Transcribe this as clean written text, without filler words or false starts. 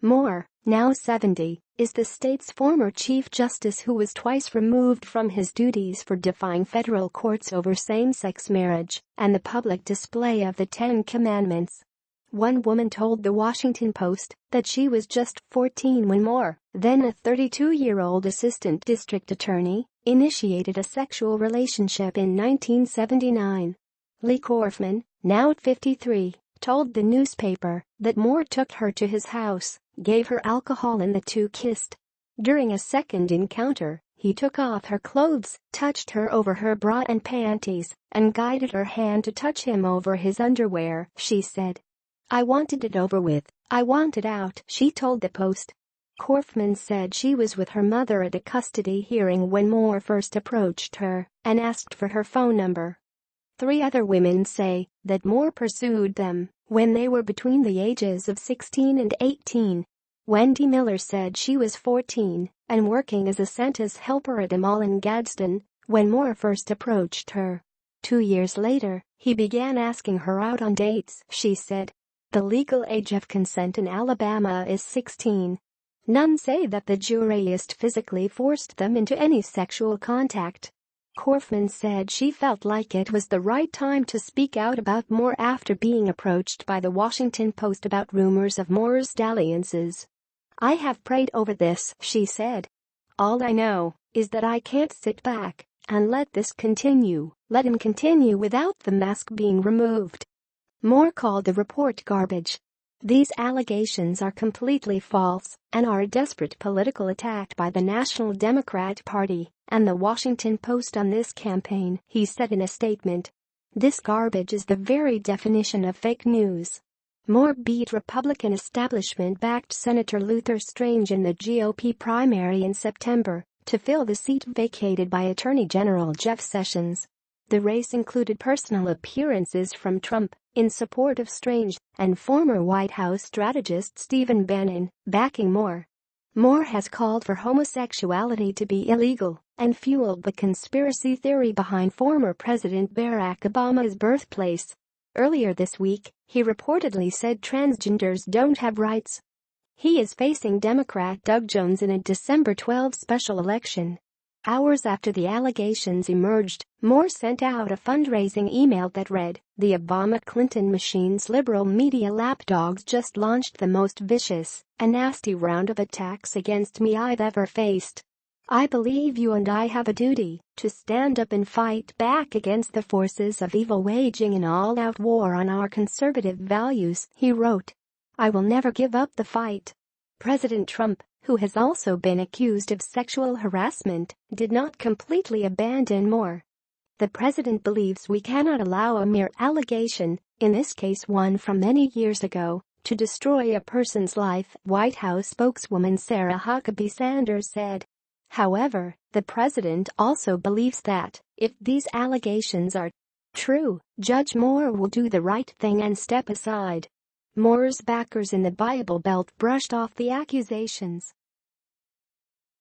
Moore, now 70, is the state's former Chief Justice who was twice removed from his duties for defying federal courts over same-sex marriage and the public display of the Ten Commandments. One woman told The Washington Post that she was just 14 when Moore, then a 32-year-old assistant district attorney, initiated a sexual relationship in 1979. Lee Korfman, now 53, told the newspaper that Moore took her to his house, gave her alcohol and the two kissed. During a second encounter, he took off her clothes, touched her over her bra and panties, and guided her hand to touch him over his underwear, she said. "I wanted it over with. I wanted out," she told the Post. Korfman said she was with her mother at a custody hearing when Moore first approached her and asked for her phone number. 3 other women say that Moore pursued them when they were between the ages of 16 and 18. Wendy Miller said she was 14 and working as a Santa's helper at a mall in Gadsden when Moore first approached her. 2 years later, he began asking her out on dates, she said. The legal age of consent in Alabama is 16. None say that the jurist physically forced them into any sexual contact. Korfman said she felt like it was the right time to speak out about Moore after being approached by The Washington Post about rumors of Moore's dalliances. "I have prayed over this," she said. "All I know is that I can't sit back and let this continue, let him continue without the mask being removed." Moore called the report garbage. "These allegations are completely false and are a desperate political attack by the National Democrat Party and The Washington Post on this campaign," he said in a statement. "This garbage is the very definition of fake news." Moore beat Republican establishment-backed Senator Luther Strange in the GOP primary in September to fill the seat vacated by Attorney General Jeff Sessions. The race included personal appearances from Trump in support of Strange and former White House strategist Stephen Bannon backing Moore. Moore has called for homosexuality to be illegal and fueled the conspiracy theory behind former President Barack Obama's birthplace. Earlier this week, he reportedly said transgenders don't have rights. He is facing Democrat Doug Jones in a December 12 special election. Hours after the allegations emerged, Moore sent out a fundraising email that read, "The Obama-Clinton machine's liberal media lapdogs just launched the most vicious and nasty round of attacks against me I've ever faced. I believe you and I have a duty to stand up and fight back against the forces of evil waging an all-out war on our conservative values," he wrote. "I will never give up the fight." President Trump, who has also been accused of sexual harassment, did not completely abandon Moore. The president believes we cannot allow a mere allegation, in this case one from many years ago, to destroy a person's life, White House spokeswoman Sarah Huckabee Sanders said. However, the president also believes that, if these allegations are true, Judge Moore will do the right thing and step aside. Moore's backers in the Bible Belt brushed off the accusations.